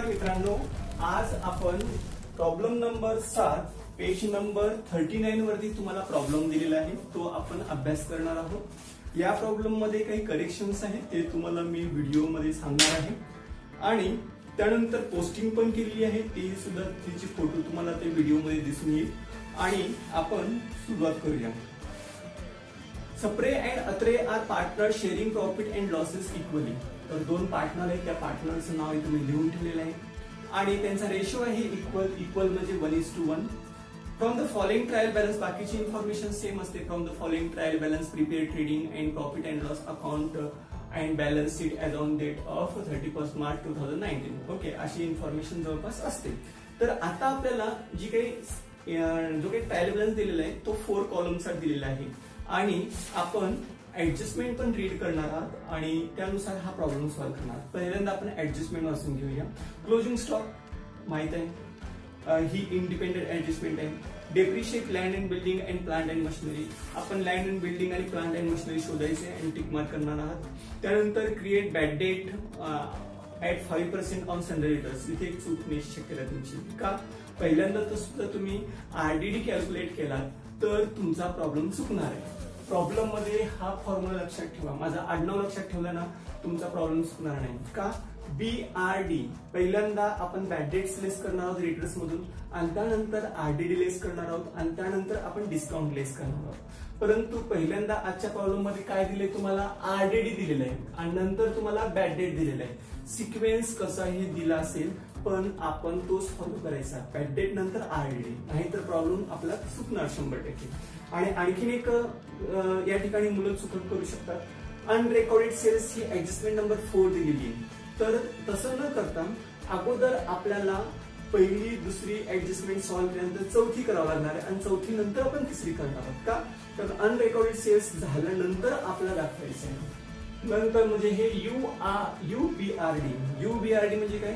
नमस्कार मित्रांनो, आज आपण प्रॉब्लेम नंबर 7 पेज नंबर 39 वरती तुम्हाला प्रॉब्लेम दिलेला आहे तो आपण अभ्यास करणार आहोत। या प्रॉब्लेम मध्ये काही करेक्शन्स आहेत ते तुम्हाला मी व्हिडिओ मध्ये सांगणार आहे आणि त्यानंतर पोस्टिंग पण केलेली आहे, ती सुद्धा तिची फोटो तुम्हाला ते व्हिडिओ मध्ये दिसून येईल आणि आपण सुरुवात करूया। Sapre and Atre are partner sharing profit and losses equally. तर दोन पार्टनर आहेत, त्या पार्टनरचं नाव इथे मी लिहून ठेवलेलं आहे आणि त्यांचा रेशो आहे इक्वल म्हणजे 1:1। From the following trial balance, बाकीची इन्फॉर्मेशन सेम असते। From the following trial balance prepare trading and profit and loss account and balance sheet as on date of 31 March 2019। Okay, अशी इन्फॉर्मेशन जवळपास असते। तर आता आपल्याला जी काही जो काही ट्रायल बॅलन्स दिलेला आहे तो 4 कॉलमचा दिलेला आहे आणि आपण ऍडजस्टमेंट पण रीड करणार आहात आणि त्यानुसार हा प्रॉब्लेम सॉल्व्ह करणार। पहिल्यांदा आपण ऍडजस्टमेंट वाचून घेऊया। क्लोजिंग स्टॉक माहित आहे, ही इंडिपेंडेंट ऍडजस्टमेंट आहे। Depreciate land and building and plant and machinery, आपण लँड अँड बिल्डिंग आणि प्लांट अँड मशिनरी शोधायचे आणि टिक मार्क करणार आहात। त्यानंतर create bad debt at 5% on sundry debtors, इथे एक चूक होण्याची शक्यता तुमची। का? पहिल्यांदा तर सुद्धा तुम्ही आरडीडी कॅल्क्युलेट केला तर तुमचा प्रॉब्लेम चुकणार आहे। प्रॉब्लेम मध्ये हा फॉर्म्युला लक्षात ठेवा, माझा आडनाव लक्षात ठेवला ना तुमचा प्रॉब्लेम चुकणार नाही। का? BRD, पहिल्यांदा आपण बॅड डेट्स लेस करणार आहोत रिटर्न्स मधून आणि त्यानंतर आरडीडी लेस करणार आहोत आणि त्यानंतर आपण डिस्काउंट लेस करणार आहोत। परंतु पहिल्यांदा आजच्या प्रॉब्लेम मध्ये काय दिले तुम्हाला? आरडीडी दिलेलं आहे आणि नंतर तुम्हाला बॅड डेट दिलेलं आहे। सिक्वेन्स कसाही दिला असेल पण आपण तोच फॉलो करायचा, बॅड डेट नंतर आरडीडी, नाहीतर प्रॉब्लेम आपला चुकणार 100%। आणि आणखीन एक या ठिकाणी मुलं चुकत करू शकतात, अनरेकॉर्डेड सेल्स ही ऍडजस्टमेंट नंबर 4 दिलेली आहे। तर तसं न करता अगोदर आपल्याला पहिली दुसरी ऍडजस्टमेंट सॉल्व्ह केल्यानंतर चौथी करावं लागणार आहे आणि चौथी नंतर आपण तिसरी करणार आहोत। का? तर अनरेकॉर्डेड सेल्स झाल्यानंतर आपल्याला दाखवायचं आहे। नंतर म्हणजे हे UBRD म्हणजे काय?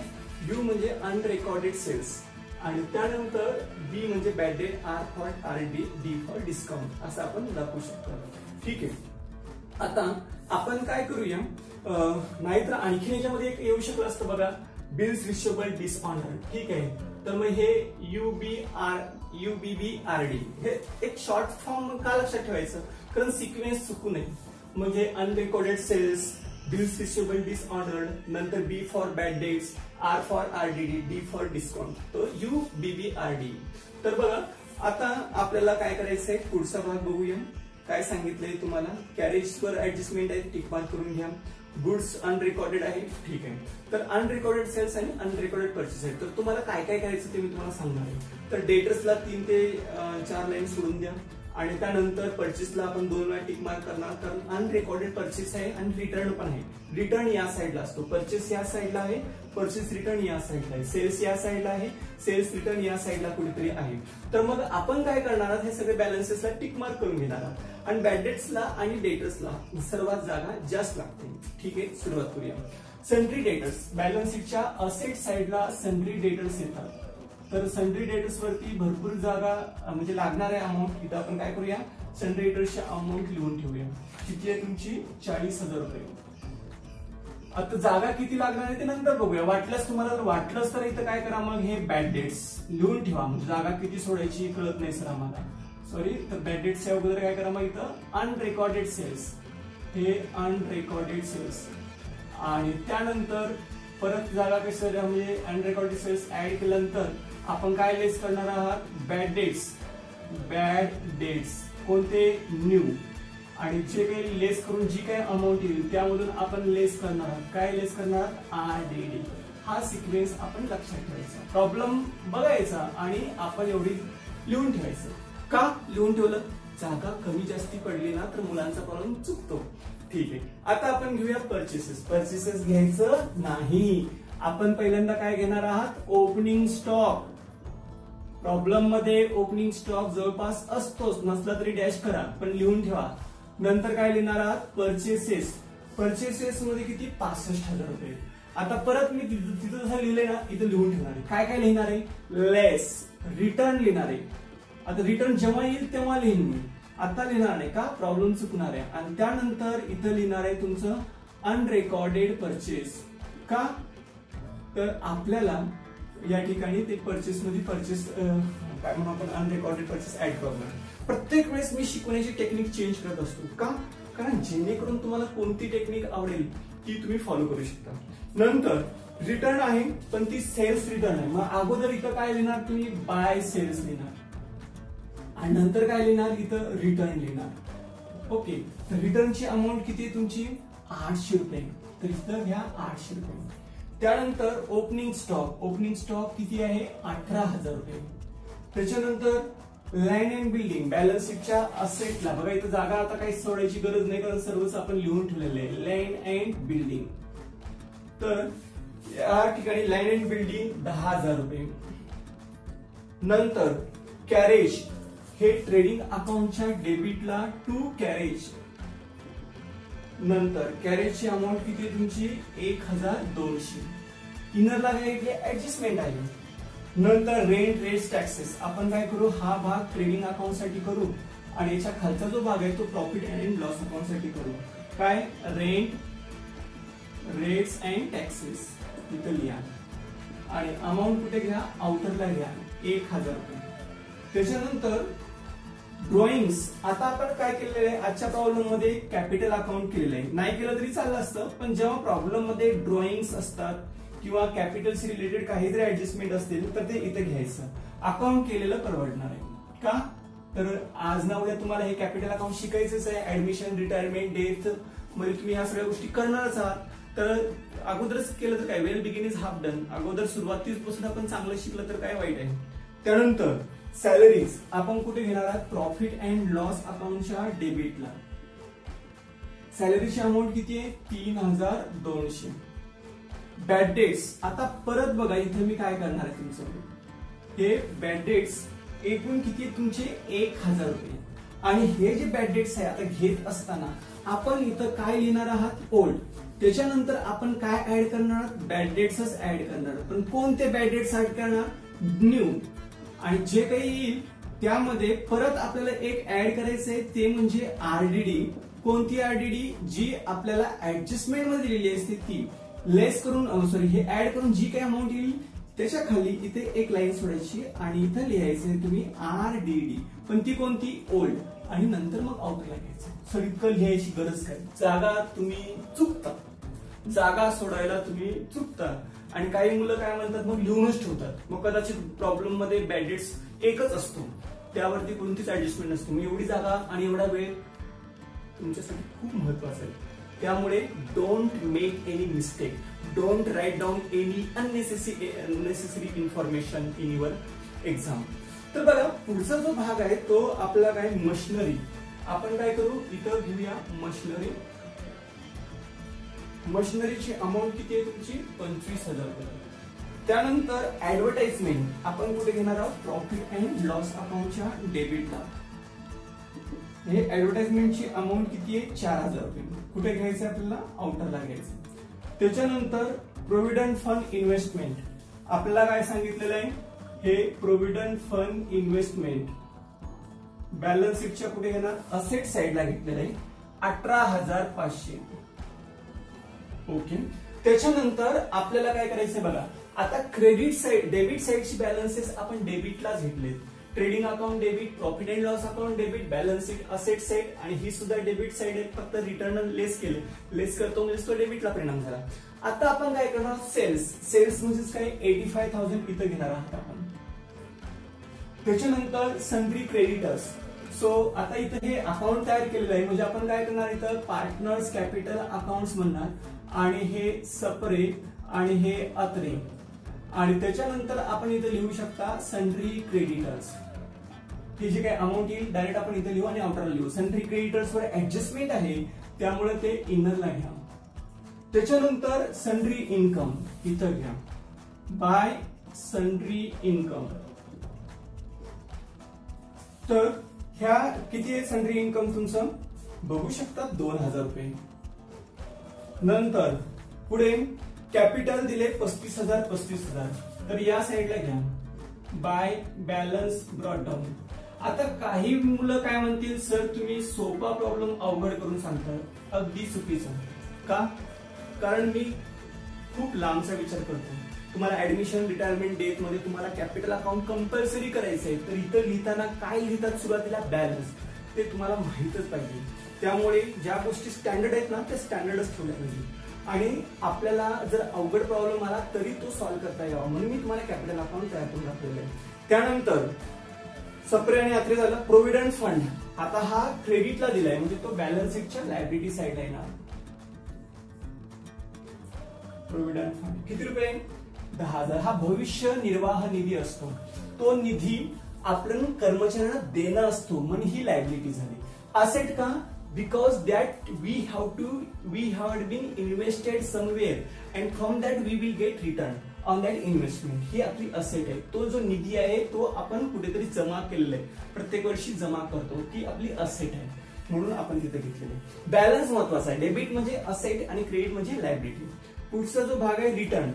U म्हणजे अनरेकॉर्डेड सेल्स आणि त्यानंतर B म्हणजे bad debt, R for RD, D for discount, असं आपण दाखवू शकतो। ठीक आहे, आता आपण काय करूया, नाहीतर आणखी याच्यामध्ये एक येऊ शकलं असतं बघा, बिल्स रिसिवेबल डिसऑनर। ठीक आहे, तर मग हे UBBRD हे एक शॉर्ट फॉर्म का लक्षात ठेवायचं? कारण सिक्वेन्स चुकू नये। म्हणजे unrecorded sales, bills receivable disordered, नंतर B for bad debts, R for RDD, D for discount, तो UBBRD। तर बघा आता आपल्याला काय करायचंय, पुढचा भाग बघूया। काय सांगितलंय तुम्हाला? कॅरेजवर ऍडजस्टमेंट आहे, टिक मार्क करून घ्या। गुड्स अनरेकॉर्डेड आहे, ठीक आहे। तर अनरेकॉर्डेड सेल्स आणि अनरेकॉर्डेड परचेस आहे। तर तुम्हाला काय काय करायचं ते मी तुम्हाला सांगणार आहे। तर डेटर्सला 3 ते 4 लाईन सोडून द्या आणि त्यानंतर परचेसला आपण 2 वेळा टिक मार्क करणार, कारण अनरेकॉर्डेड परचेस आहे आणि रिटर्न पण आहे। रिटर्न या साईडला असतो, परचेस या साईडला आहे, परचेस रिटर्न या साईडला आहे, सेल्स या साईडला आहे, सेल्स रिटर्न या साईडला कुठेतरी आहे। तर मग आपण काय करणार आहात, हे सगळे बॅलन्सेसला टिक मार्क करून घेणार आहात आणि बॅड डेट्सला आणि डेटर्सला सर्वात जागा जास्त लागते। ठीक आहे, सुरुवात करूया। सन्ड्री डेटर्स, बॅलन्स शीटच्या असेट साईडला सन्ड्री डेटर्स येतात। तर सन्ड्री डेटर्स वरती भरपूर जागा म्हणजे लागणार आहे अमाऊंट, इथं आपण काय करूया, सन्ड्री डेटर्सची अमाऊंट लिहून ठेवूया। किती आहे तुमची? 40,000 रुपये। आता जागा किती लागणार आहे ते नंतर बघूया, वाटल्यास तुम्हाला जर वाटलंच तर इथं काय करा, मग हे बॅड डेट्स लिहून ठेवा। म्हणजे जागा किती सोडायची कळत नाही सर आम्हाला, सॉरी। तर बॅड डेट्सच्या अगोदर काय करा, मग इथं अनरेकॉर्डेड सेल्स, हे अनरेकॉर्डेड सेल्स आणि त्यानंतर परत जागा कशी म्हणजे अनरेकॉर्डेड सेल्स ऍड केल्यानंतर आपण काय लेस करणार आहात, बॅड डेट्स। बॅड डेट्स कोणते? न्यू। आणि जे काही लेस करून जी काही अमाऊंट येईल त्यामधून आपण लेस करणार आहात, काय लेस करणार? आरडीडी। हा सिक्वेन्स आपण लक्षात ठेवायचा, प्रॉब्लेम बघायचा आणि आपण एवढी लिहून ठेवायचं। का लिहून ठेवलं? जागा कमी जास्ती पडली ना तर मुलांचा प्रॉब्लेम चुकतो। ठीक आहे, आता आपण घेऊया परचेसेस। परचेसेस घ्यायचं नाही, आपण पहिल्यांदा काय घेणार आहात, ओपनिंग स्टॉक। प्रॉब्लेम मध्ये ओपनिंग स्टॉक जवळपास असतोच, नसला तरी डॅश करा पण लिहून ठेवा। नंतर काय लिहिणार आहात, परचेसेस। परचेसेस मध्ये किती? 65,000 रुपये। आता परत मी तिथं जसं लिहिलंय ना इथं लिहून ठेवणार आहे। काय काय लिहिणार आहे? लेस। रिटर्न लिहिणार आहे। आता रिटर्न जेव्हा येईल तेव्हा लिहिन मी, आता लिहिणार नाही का, प्रॉब्लेम चुकणार आहे। आणि त्यानंतर इथं लिहिणार आहे तुमचं अनरेकॉर्डेड परचेस। का? तर आपल्याला या ठिकाणी ते परचेस मध्ये परचेस काय म्हणून आपण अनरेकॉर्डेड परचेस ऍड करणार. प्रत्येक वेळेस मी शिकवण्याची टेक्निक चेंज करत असतो. का? कारण जेणेकरून तुम्हाला कोणती टेक्निक आवडेल ती तुम्ही फॉलो करू शकता. नंतर रिटर्न आहे, पण ती सेल्स रिटर्न आहे. मग अगोदर इथं काय लिहिणार तुम्ही? बाय सेल्स लिहिणार आणि नंतर काय लिहिणार? इथं रिटर्न लिहिणार. ओके, तर रिटर्नची अमाऊंट किती आहे तुमची? 800 रुपये. तर इथं घ्या 800 रुपये. त्यानंतर ओपनिंग स्टॉक किती आहे? 18,000 रुपये. त्याच्यानंतर लँड अँड बिल्डिंग बॅलन्स शीटच्या असेटला बघा इथं जागा आता काही सोडायची गरज नाही, कारण सर्वच आपण लिहून ठेवलेलं आहे. लँड अँड बिल्डिंग, तर या ठिकाणी लँड अँड बिल्डिंग 10,000 रुपये. नंतर कॅरेज, हे ट्रेडिंग अकाउंटच्या डेबिटला टू कॅरेज. नंतर कॅरेजची अमाऊंट किती आहे तुमची? 1,200. इनरला काय ऍडजस्टमेंट आहे. नंतर रेंट, रेट्स, टॅक्सेस आपण काय करू? हा भाग ट्रेडिंग अकाउंट साठी करू आणि याच्या खालचा जो भाग आहे तो प्रॉफिट अँड लॉस अकाउंट साठी करू. काय? रेंट, रेट्स अँड टॅक्सेस इथं लिहा आणि अमाऊंट कुठे घ्या? आउटरला घ्या 1,000 रुपये. त्याच्यानंतर ड्रॉइंग्स, आता आपण काय केलेलं आहे? आजच्या प्रॉब्लेम मध्ये कॅपिटल अकाउंट केलेलं आहे. नाही केलं तरी चाललं असतं, पण जेव्हा प्रॉब्लेम मध्ये ड्रॉइंग्स असतात किंवा कॅपिटलशी रिलेटेड काही जरी ऍडजस्टमेंट असतील तर ते इथे घ्यायचं. अकाउंट केलेलं परवडणार आहे. का? तर आज ना उद्या तुम्हाला हे कॅपिटल अकाउंट शिकायचंच आहे. ऍडमिशन, रिटायरमेंट, डेथ मध्ये तुम्ही ह्या सगळ्या गोष्टी करणारच आहात. तर अगोदरच केलं तर काय? वेल बिगिन इज हाफ डन. अगोदर सुरुवातीपासून आपण चांगलं शिकलं तर काय वाईट आहे. त्यानंतर सॅलरीज आपण कुठे घेणार आहात? प्रॉफिट अँड लॉस अकाउंटच्या डेबिटला. सॅलरीची अमाऊंट किती आहे? 3,200. बॅड डेट्स, आता परत बघा इथे मी काय करणार आहे तुमचं, हे बॅड डेट्स एकूण किती आहे तुमचे? 1,000 रुपये. आणि हे जे बॅड डेट्स आहे आता घेत असताना आपण इथं काय लिहिणार आहात? ओल्ड. त्याच्यानंतर आपण काय ऍड करणार? बॅड डेट्सच ऍड करणार. पण कोणते बॅड डेट्स ऍड करणार? न्यू. आणि जे काही येईल त्यामध्ये परत आपल्याला एक ऍड करायचं आहे, ते म्हणजे आरडीडी. कोणती आरडीडी? जी आपल्याला ऍडजस्टमेंट मध्ये लिहिली असते ती. लेस करून हे ऍड करून जी काही अमाऊंट येईल त्याच्या खाली इथे एक लाईन सोडायची आणि इथं लिहायचंय तुम्ही आरडीडी, पण ती कोणती? ओल्ड. आणि नंतर मग आउटरला घ्यायचं. सर इतकं लिहायची गरज काय? जागा तुम्ही चुकता, जागा सोडायला तुम्ही चुकता. आणि काही मुलं काय म्हणतात मग लिहूनच ठेवतात. मग कदाचित प्रॉब्लेम मध्ये बॅड डेट्स एकच असतो, त्यावरती कोणतीच ऍडजस्टमेंट नसते. मग एवढी जागा आणि एवढा वेळ तुमच्यासाठी खूप महत्वाचा आहे. त्यामुळे don't make any mistake. Don't write down any unnecessary information in your exam. तर बघा पुढचा जो भाग आहे तो आपला काय? मशिनरी. आपण काय करू? इथं घेऊया मशिनरी. मशिनरीची अमाऊंट किती आहे तुमची? 25,000 रुपये. त्यानंतर ऍडव्हर्टाइजमेंट आपण कुठे घेणार आहोत? प्रॉफिट अँड लॉस अकाउंटच्या डेबिटला. हे ऍडव्हर्टाइजमेंटची अमाऊंट किती आहे? 4,000 रुपये. कुठे घ्यायचं आपल्याला? आउटरला घ्यायचं. त्याच्यानंतर प्रोव्हिडंट फंड इन्व्हेस्टमेंट आपल्याला काय सांगितलेलं आहे? हे प्रोव्हिडंट फंड इन्व्हेस्टमेंट बॅलन्स शीटच्या कुठे घेणार? असेट साइडला घेतलेलं आहे 18,500. ओके. त्याच्यानंतर आपल्याला काय करायचंय बघा, आता क्रेडिट साइड, डेबिट साइडची बॅलन्सेस आपण डेबिटलाच घेतलेत. Trading account debit, profit and loss account debit, balance sheet asset side, आणि ही सुद्धा डेबिट साइड आहे. फक्त रिटर्न लेस केले, लेस करतो म्हणजे तो डेबिटला परिणाम झाला. आता आपण काय करणार? सेल्स. सेल्स म्हणजे काय? 85,000 इथं घेणार आहात आपण. त्याच्यानंतर सन्ड्री क्रेडिटर्स. सो आता इथं हे अकाउंट तयार केलेलं आहे, म्हणजे आपण काय करणार? इथं पार्टनर्स कॅपिटल अकाउंट्स म्हणणार, आणि हे सपरे आणि हे अत्रे, आणि त्याच्यानंतर आपण इथे लिहू शकता सन्ड्री क्रेडिटर्स. हे जे काही अमाऊंट येईल डायरेक्ट आपण इथे लिहू आणि आउटरला लिहू. सन्ड्री क्रेडिटर्स वर ऍडजस्टमेंट आहे त्यामुळे ते इनरला घ्या. त्याच्यानंतर सन्ड्री इन्कम इथं घ्या, बाय सन्ड्री इन्कम. तर ह्या किती आहे सन्ड्री इन्कम तुमचं? बघू शकता 2,000 रुपये. नंतर पुढे कॅपिटल दिले 35,000. तर या साईडला घ्या, बाय बॅलन्स ब्रॉट डाऊन. आता काही मुलं काय म्हणतील, सर तुम्ही सोपा प्रॉब्लेम अवघड करून सांगता. अगदी चुकीचं. का? कारण मी खूप लांबचा विचार करतो. तुम्हाला ऍडमिशन रिटायरमेंट डेट मध्ये तुम्हाला कॅपिटल अकाउंट कंपल्सरी करायचं आहे, तर इथं लिहिताना काय लिहितात सुरुवातीला बॅलन्स, ते तुम्हाला माहितच पाहिजे. त्यामुळे ज्या गोष्टी स्टँडर्ड आहेत ना त्या स्टँडर्डच ठेवल्या पाहिजे आणि आपल्याला जर अवघड प्रॉब्लेम आला तरी तो सॉल्व्ह करता यावा म्हणून मी तुम्हाला कॅपिटल अकाउंट तयार करून दाखवलेलं आहे. त्यानंतर सप्रे आणि यात्रे झालं. प्रोव्हिडंट फंड आता हा क्रेडिटला दिलाय म्हणजे तो बॅलन्स शीटच्या लायबिलिटी साइडला येणार. प्रोव्हिडंट फंड किती रुपये? 10,000. हा भविष्य निर्वाह निधी असतो, तो निधी आपण कर्मचाऱ्यांना देणं असतो म्हणून ही लायबिलिटी झाली. असेट का? Because that we have been invested somewhere and from that we will get return on that investment. ही आपली असेट आहे, तो जो निधी आहे तो आपण कुठेतरी जमा केलेला आहे, प्रत्येक वर्षी जमा करतो, ती आपली असेट आहे म्हणून आपण तिथे घेतलेलं आहे. बॅलन्स महत्वाचा आहे. डेबिट म्हणजे असेट आणि क्रेडिट म्हणजे लायबिलिटी. पुढचा जो भाग आहे रिटर्न.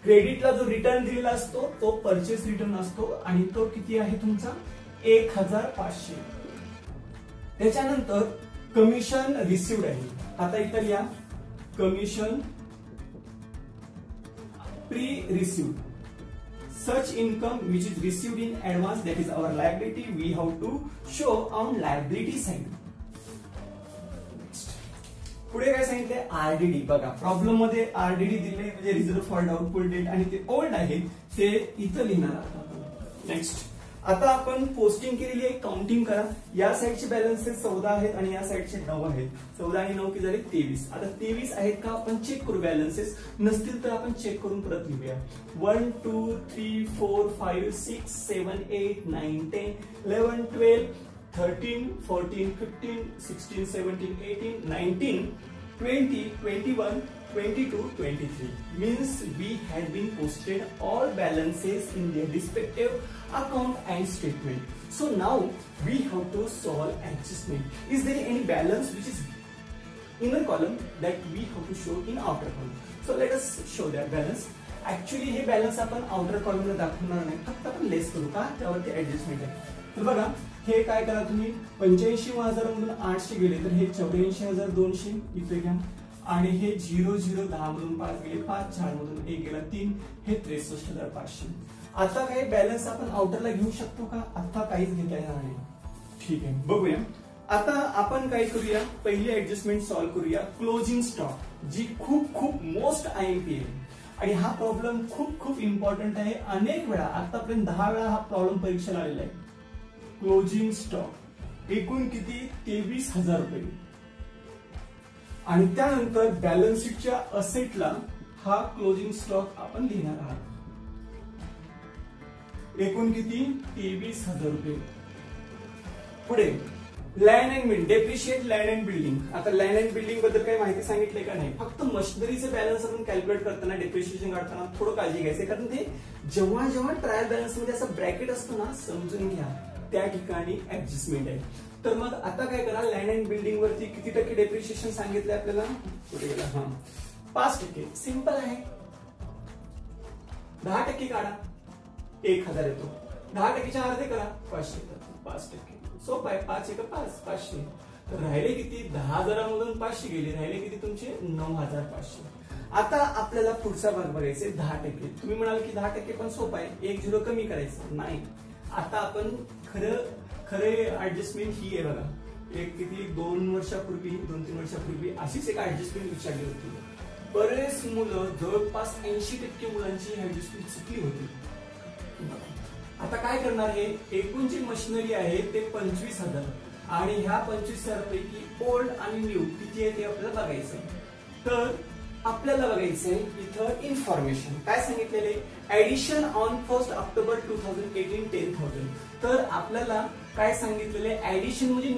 क्रेडिटला जो रिटर्न दिलेला असतो तो परचेस रिटर्न असतो आणि तो किती आहे तुमचा? 1,500. त्याच्यानंतर कमिशन रिसिव्ड आहे. आता इथं लिहा commission pre received. Such income which is received in advance, that is our liability, we have to show on liability side. पुढे काय सांगितलंय? आरडीडी. बघा प्रॉब्लेम मध्ये आरडीडी दिले म्हणजे रिझर्व्ह फॉर डाउटफुल डेट आणि ते ओल्ड आहे ते इथं लिहिणार आहोत. नेक्स्ट आता आपण पोस्टिंग केलेली आहे, काउंटिंग करा. या साईडचे बॅलन्सेस 14 आहेत आणि या साईडचे 9 आहेत. 14 आणि 9 किती झाले? 23. आता 23 आहेत का आपण चेक करू. बॅलन्सेस नसतील तर आपण चेक करून परत लिहूया. 1 2 3 4 5 6 7 8 9 10 11 12 13 14 15 16 17 18 19 20 21 22 23 means we had been posted all balances in their respective account and statement. So now we have to solve adjustment. Is there any balance which is inner column that we have to show in outer column? So let us show that balance. Actually हे balance आपण outer कॉलमला दाखवणार नाही, फक्त आपण लेस करू का त्यावरती adjustment आहे. तर बघा हे काय करा तुम्ही 85,000 मधून 800 गेले तर हे 84,200 इथे घ्या आणि हे 0010 मधून 5 गेले 5 4 मधून 1 गेला 3 हे 63,500. आता काही बॅलन्स आपण आउटरला घेऊ शकतो का? आता काहीच घेता येणार नाही. ठीक आहे बघूया. आता आपण काय करूया, पहिली ऍडजस्टमेंट सॉल्व्ह करूया. क्लोजिंग स्टॉक जी खूप मोस्ट आयएमपी आहे आणि हा प्रॉब्लेम खूप इम्पॉर्टंट आहे. अनेक वेळा आतापर्यंत 10 वेळा हा प्रॉब्लेम परीक्षेला आलेला आहे. क्लोजिंग स्टॉक एकूण किती? 23,000 रुपये. आणि त्यानंतर बॅलन्स शीटच्या असेटला हा क्लोजिंग स्टॉक आपण लिहिणार आहात. एकूण किती? 23,000 रुपये. पुढे land and building, depreciate land and building. आता लँड अँड बिल्डिंग बद्दल काही माहिती सांगितलंय का? नाही. फक्त मशिनरीचे बॅलन्स आपण कॅल्क्युलेट करताना डेप्रिशिएशन काढताना थोडं काळजी घ्यायचं, कारण ते जेव्हा ट्रायल बॅलन्स मध्ये असं ब्रॅकेट असतो ना, समजून घ्या त्या ठिकाणी ऍडजस्टमेंट आहे. तर मग आता काय करा, लँड अँड बिल्डिंग वरती किती टक्के डेप्रिशिएशन सांगितलंय आपल्याला? पुढे गेला 5%. सिंपल आहे. 10% काढा 1,000 येतो. 10%च्या अर्धे करा 500 येतात. 5%. सोपं आहे. 5 1 5 500. तर राहिले किती? 10,000 मधून 500 गेले, राहिले किती तुमचे? 9,500. आता आपल्याला पुढचा भाग बघायचा 10%. तुम्ही म्हणाल की 10% पण सोपं आहे, 1 0 कमी करायचं. नाही. आता आपण खरे ऍडजस्टमेंट ही आहे बघा. एक किती 2 वर्षापूर्वी 2-3 वर्षापूर्वी अशीच एक ऍडजस्टमेंट विचारली होती. बरेच मुलं, जवळपास 80% मुलांची ऍडजस्टमेंट चुकली होती. आता काय करणार? हे एकूण जी मशिनरी आहे ते 25,000 आणि ह्या 25,000 पैकी ओल्ड आणि न्यू किती आहे ते आपल्याला बघायचं आहे. तर आपल्याला बघायचंय इथं इन्फॉर्मेशन काय सांगितलेले, ऍडिशन ऑन 1 ऑक्टोबर 2018 10,000. तर आपल्याला काय सांगितलेले, ऍडिशन म्हणजे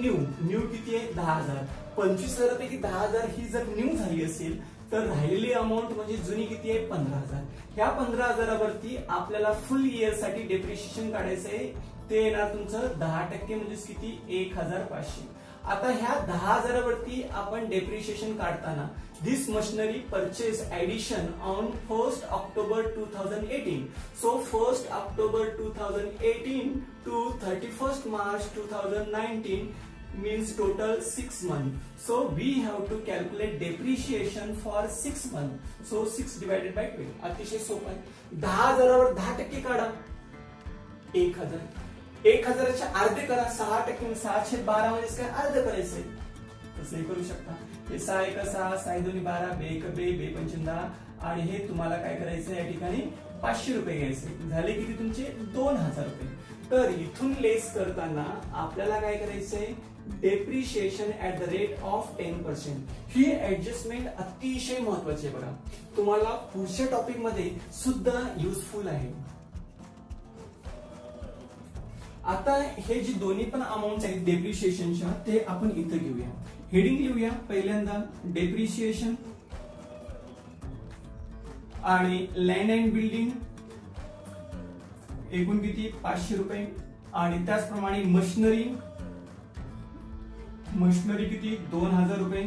न्यू किती आहे? 10,000. 25,000 पैकी 10,000 ही जर न्यू झाली असेल तर राहिलेली अमाऊंट म्हणजे जुनी किती आहे? 15,000. ह्या 15,000 वरती आपल्याला फुल इयर साठी डेप्रिशिएशन काढायचं आहे. ते येणार तुमचं 10% म्हणजे किती? 1,500. आता ह्या 10,000 वरती आपण डेप्रिशिएशन काढताना this machinery purchase addition on 1 October 2018. So 1 October 2018 to 31 March 2019 means total 6 months. So we have to calculate depreciation for 6 months. So 6 divided by 12. अतिशय सोपं आहे. 10,000वर 10% काढा. 1,000. 1,000चे अर्धे करा. 6% 612 म्हणजे काय अर्ध करायचंय. तसंही करू शकता. हे 6 1 6 6 2 12 2 1 2 2 5 10 आणि हे तुम्हाला काय करायचं या ठिकाणी 500 रुपये घ्यायचे. झाले किती तुमचे 2,000 रुपये. तर इथून लेस करताना आपल्याला काय करायचंय depreciation at the rate of 10%. He adjustment अतिशय महत्वाची आहे बघा. तुम्हाला पुढच्या टॉपिक मध्ये सुद्धा युजफुल आहे. आता हे जे दोन्ही पण अमाऊंट आहेत डेप्रिशिएशनच्या ते आपण इथं घेऊया. हेडिंग लिहूया पहिल्यांदा डेप्रिशिएशन आणि लँड अँड बिल्डिंग एकूण किती 500 रुपये आणि त्याचप्रमाणे मशिनरी किती 2,000 रुपये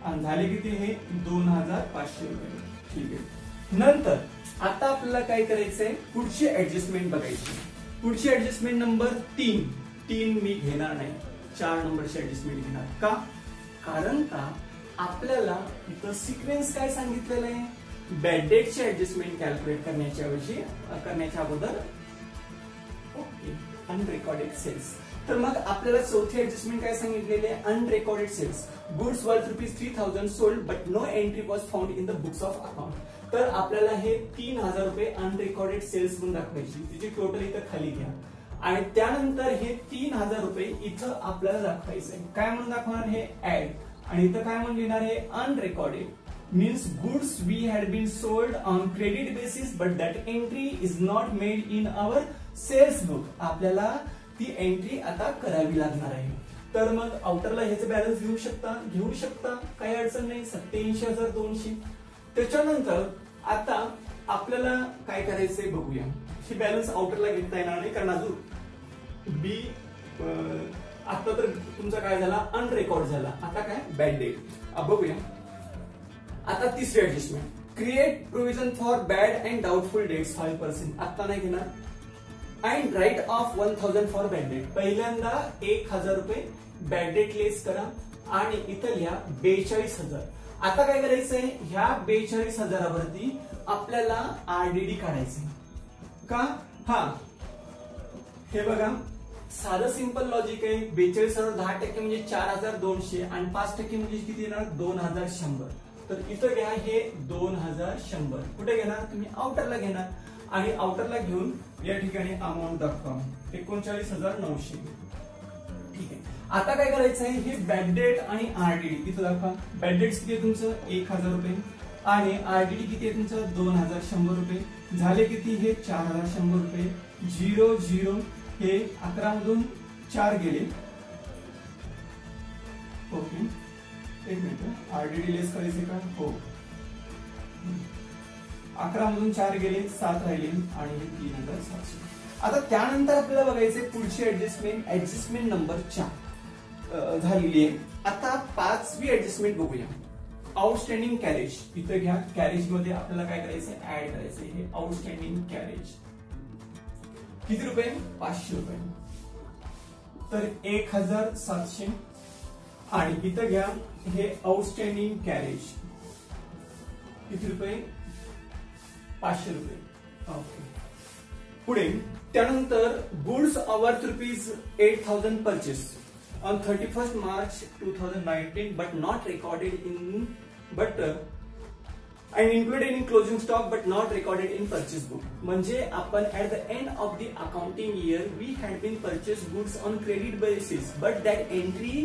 आणि झाले किती हे 2,500 रुपये. ठीक आहे. नंतर आता आपल्याला काय करायचंय पुढची ऍडजस्टमेंट बघायची. पुढची ऍडजस्टमेंट नंबर 3 मी घेणार नाही. 4 नंबरची ऍडजस्टमेंट घेणार. का? कारण का आपल्याला इथं सिक्वेन्स काय सांगितलेलं आहे बॅड डेटची ऍडजस्टमेंट कॅल्क्युलेट करण्याच्या अगोदर ओके अनरेकॉर्डेड सेल्स. तर मग आपल्याला चौथी ऍडजस्टमेंट काय सांगितलेली आहे unrecorded sales. Goods worth ₹3,000 sold but no entry was found in the books of account. तर आपल्याला हे 3,000 रुपये अनरेकॉर्डेड सेल्स म्हणून दाखवायची. तिची टोटल इथं खाली घ्या आणि त्यानंतर हे 3,000 रुपये इथं आपल्याला दाखवायचंय. काय म्हणून दाखवणार हे ऍड आणि इथं काय म्हणून लिहिणार हे अनरेकॉर्डेड means goods we had been sold on credit basis but that entry is not made in our sales book. आपल्याला ती एंट्री आता करावी लागणार आहे. तर मग आउटरला ह्याचे बॅलन्स घेऊ शकता काही अडचण नाही 87,200. त्याच्यानंतर आता आपल्याला काय करायचंय बघूया. ही बॅलन्स आउटरला घेता येणार नाही कारण अजून बी आता तर तुमचा काय झाला अनरेकॉर्ड झाला. आता काय बॅड डेट बघूया. आता तिसरी adjustment create provision for bad and doubtful debts 5%. आता नाही घेणार. And write off 1,000 for bad debt. पहिल्यांदा 1,000 रुपये बॅड डेट लेस करा आणि इथं लिहा 42,000. आता काय करायचंय ह्या 42,000 वरती आपल्याला आरडीडी काढायचे. का? हा हे बघा साधं सिंपल लॉजिक आहे. 42,000 10% म्हणजे 4,200 आणि 5% म्हणजे किती येणार 2,100. तर इथं घ्या हे 2,100. कुठे घेणार तुम्ही आउटरला घेणार आणि आउटरला घेऊन या ठिकाणी अमाऊंट दाखवा 39,900. ठीक आहे. आता काय करायचं आहे हे बॅड डेट आणि आरडीडी इथं दाखवा. बॅड डेट किती आहे तुमचं 1,000 रुपये आणि आरडीडी किती आहे तुमचं 2,100 रुपये. झाले किती हे 4,100 रुपये. 0 हे 11 मधून 4 गेले. ओके एक मिनिट आरडीडी लेस करायचे का हो 11 मधून 4 गेले 7 राहिले आणि 3,700. आता त्यानंतर आपल्याला बघायचे पुढची ऍडजस्टमेंट नंबर 4 झालेली आहे. आता 5वी ऍडजस्टमेंट बघूया. आउटस्टँडिंग कॅरेज इथं घ्या. कॅरेज मध्ये आपल्याला काय करायचं ऍड करायचं हे आउटस्टँडिंग कॅरेज किती रुपये 500 रुपये. तर 1,700 आणि इथं घ्या हे आउटस्टँडिंग कॅरेज किती रुपये 500 रुपये. ओके पुढे त्यानंतर goods worth ₹8,000 purchase on 31st March 2019 but not recorded in and included in closing stock but not recorded in purchase book. म्हणजे आपण at the end of the accounting year we had been purchased goods on credit basis but that entry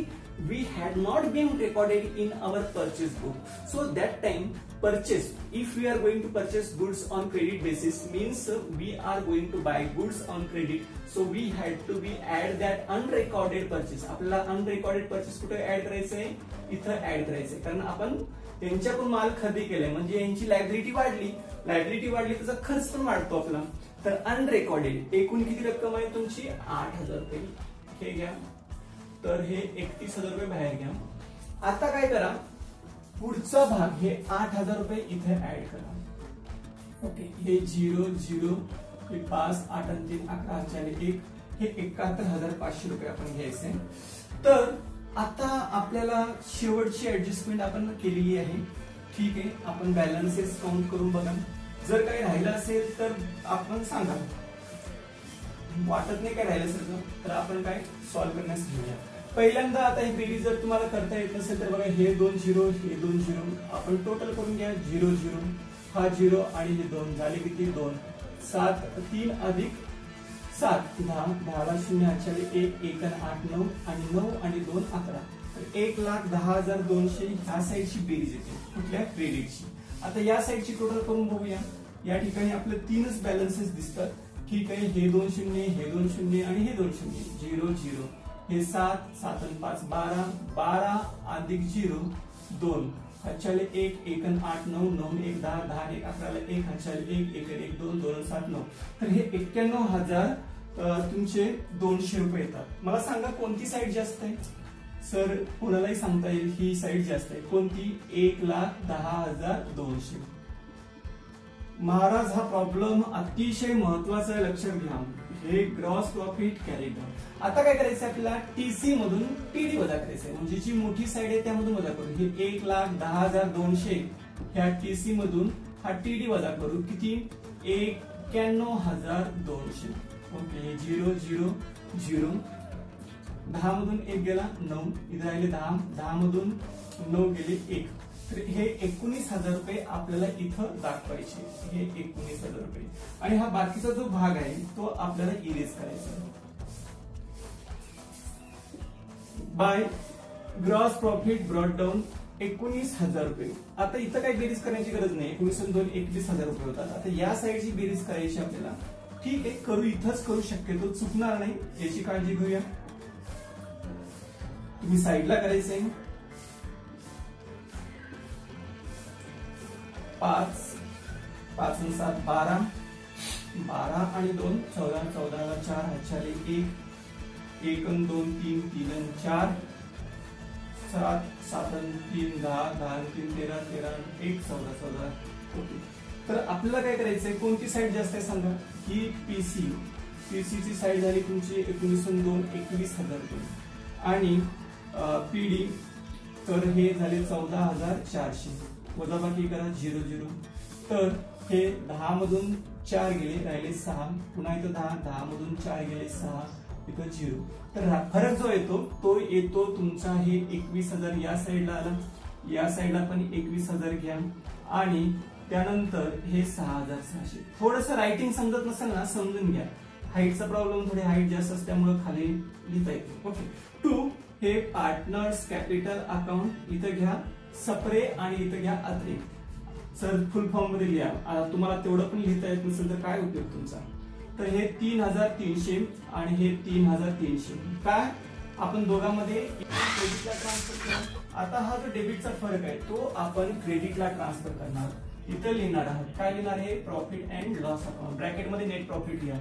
we had not been recorded in our purchase book. So that time purchase, if we are going to purchase goods on credit basis means we are going to buy goods on credit. So we had to be add that unrecorded purchase. आपल्याला unrecorded purchase कुठे add करायचंय इथं add करायचंय कारण आपण यांच्याकडून माल खरेदी केलाय म्हणजे यांची लायबिलिटी वाढली त्याचा खर्च पण वाढतो आपला. तर अनरेकॉर्डेड एकूण किती रक्कम आहे तुमची 8,000 रुपये. हे घ्या. तर हे 31,000 रुपये बाहेर घ्या. आता काय करा पुढचा भाग हे 8,000 रुपये इथे ऍड करा. ओके हे 0 हे 5 8 आणि 3 11 झाले 1 हे 71,500 रुपये आपण घ्यायचे. तर आता आपल्याला शेवटची ऍडजस्टमेंट आपण केलेली आहे. ठीक आहे, आपण बॅलन्सेस काउंट करून बघा. जर काही राहिलं असेल तर आपण सांगा, वाटत नाही काय राहिलं असेल तर आपण काय सॉल्व्ह करण्यास घेऊया. पहिल्यांदा आता ही बेरीज जर तुम्हाला करता येत नसेल तर बघा, हे 2 0 हे 2 0 आपण टोटल करून घ्या. 0 0 हा 0 आणि हे 2 झाले किती 2. 7 3 अधिक 7 10 10 ला 0 8 1 1 8 9 आणि 9 आणि 2 11. तर 1,10,200 ह्या साईडची बेरीज येते कुठल्या क्रेडिटची. आता या साईडची टोटल करून बघूया. या ठिकाणी आपले 3च बॅलन्सेस दिसतात. ठीक आहे, हे 2 0 हे 2 0 आणि हे 2 0 0 0 हे 7 7 आणि 5 12 12 अधिक 0 2 8 1 1 8 9 9 1 10 10 1 11 1 8 1 1 1 2 2 7 9. तर हे 91,000 तुमचे 200 रुपये येतात. मला सांगा कोणती साईड जास्त आहे. सर कोणालाही सांगता येईल ही साईड जास्त आहे. कोणती. 1,10,200. महाराज हा प्रॉब्लेम अतिशय महत्वाचा आहे, लक्षात घ्या. हे ग्रॉस प्रॉफिट कॅरीड. आता काय करायचं आपल्याला, टीसी मधून टीडी वजा करायचंय. म्हणजे जी मोठी साईड आहे त्यामधून वजा करू. हे 1,10,200 ह्या टीसी मधून हा टीडी वजा करू. किती 91,200. ओके, 0 0 0 10 मधून 1 गेला 9, इथे राहिले 10 10 मधून 9 गेले 1. तर हे 19,000 रुपये आपल्याला इथं दाखवायचे. हे 19,000 रुपये. आणि हा बाकीचा जो भाग आहे तो आपल्याला इरेज करायचा. By gross profit brought down 19,000 रुपये. आता इथं काही बेरीज करण्याची गरज नाही. 19 2 21,000 रुपये होतात. आता या साईडची बेरीज करायची आपल्याला. ठीक आहे, करू इथंच करू, शक्यतो चुकणार नाही याची काळजी घेऊया. तुम्ही साईडला करायचंय. 5 5 आणि 7 12 12 आणि 2 14 14 ला 4 8 1 1 आणि 2 3 3 आणि 4 7 7 आणि 3 10 10 आणि 3 13 13 आणि 1 14 14. ओके, तर आपल्याला काय करायचंय, कोणती साईड जास्त आहे सांगा. ही पीसी. पीसीची साईड झाली तुमची 19 आणि 2 21,000 रुपये. आणि पीडी तर हे झाले 14,400. वजाबाकी करा 0 0. तर हे 10 मधून 4 गेले राहिले 6. पुन्हा इथं 10 10 मधून 4 गेले 6, इथं 0. तर फरक जो येतो तो येतो तुमचा हे 21,000 या साईडला आला. या साईडला पण 21,000 घ्या. आणि त्यानंतर हे 6,600. थोडस रायटिंग समजत नसेल ना, समजून घ्या. हाईटचा प्रॉब्लेम, थोडी हाईट जास्त असल्यामुळे खाली लिहिता येते. ओके. 2 हे पार्टनर्स कॅपिटल अकाउंट इथं घ्या सप्रे आणि इथं घ्या अत्रे. सर फुल फॉर्म मध्ये लिहा. तुम्हाला तेवढं पण लिहिता येत नसेल तर काय उपयोग तुमचा. तर हे 3,300 आणि हे 3,300. काय आपण दोघांमध्ये क्रेडिटला ट्रान्सफर करणार. आता हा जो डेबिटचा फरक आहे तो आपण क्रेडिटला ट्रान्सफर करणार. इथं लिहिणार आहात. काय लिहिणार आहे, profit and loss account. Bracket मध्ये नेट प्रॉफिट लिहा.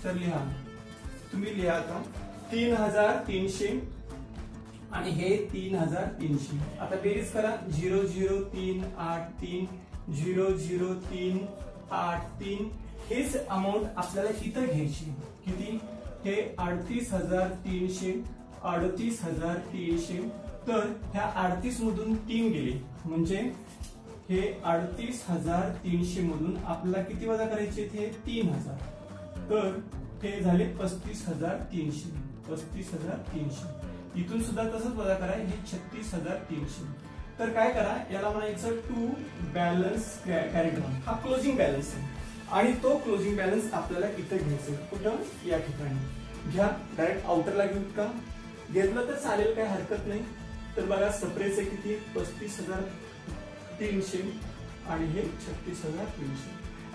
सर लिहा, तुम्ही लिहा आता 3,300 आणि हे 3,300. आता बेरीज करा. 0 0 3 8 3 0 0 3 8 3. हेच अमाऊंट आपल्याला इथं घ्यायची. किती, हे 38,300 38,300. तर ह्या 38 मधून 3 गेले म्हणजे हे 38,300 मधून आपल्याला किती वजा करायचे, हे 3,000. तर हे झाले 35,300. 35,300. इथून सुद्धा तसंच वजा करा. हे 36,300. तर काय करा, याला म्हणायचं टू बॅलन्स कॅरीड ऑन. हा क्लोजिंग बॅलन्स आहे आणि तो क्लोजिंग बॅलन्स आपल्याला इथे घ्यायचं. कुठं, या ठिकाणी घ्या. डायरेक्ट आउटरला घेऊ का, घेतलं तर चालेल, काही हरकत नाही. तर बघा सप्रेचे किती, 35,300 आणि हे 36,300.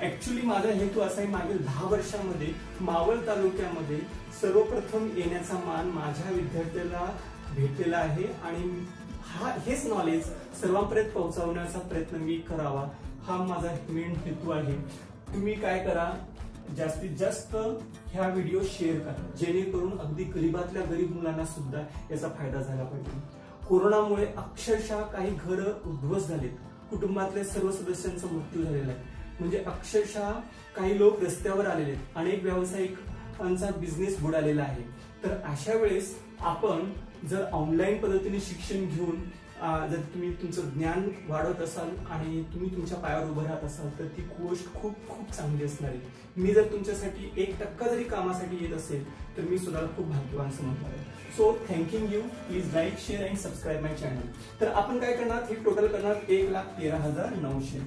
ऍक्च्युली माझा हेतू असा आहे, मागील 10 वर्षांमध्ये मावळ तालुक्यामध्ये सर्वप्रथम येण्याचा मान माझ्या विद्यार्थ्याला भेटलेला आहे आणि हेच नॉलेज सर्वांपर्यंत पोहोचवण्याचा प्रयत्न मी करावा, हा माझा मेन हेतू आहे. तुम्ही काय करा, जास्तीत जास्त ह्या व्हिडिओ शेअर करा, जेणेकरून अगदी गरीबातल्या गरीब मुलांना सुद्धा याचा फायदा झाला पाहिजे. कोरोनामुळे अक्षरशः काही घरं उद्ध्वस्त झालेत, कुटुंबातल्या सर्व सदस्यांचा मृत्यू झालेला आहे. म्हणजे अक्षरशः काही लोक रस्त्यावर आलेले आहेत. अनेक व्यावसायिक लाखांचा बिझनेस बुडालेला आहे. तर अशा वेळेस आपण जर ऑनलाईन पद्धतीने शिक्षण घेऊन जर तुम्ही तुमचं ज्ञान वाढवत असाल आणि तुम्ही तुमच्या पायावर उभं राहत असाल तर ती गोष्ट खूप खूप चांगली असणार आहे. मी जर तुमच्यासाठी 1% जरी कामासाठी येत असेल तर मी स्वतःला खूप भाग्यवान समजणार आहे. So thanking you. Please like, share and subscribe my channel. तर आपण काय करणार, हे टोटल करणार 1,13,900.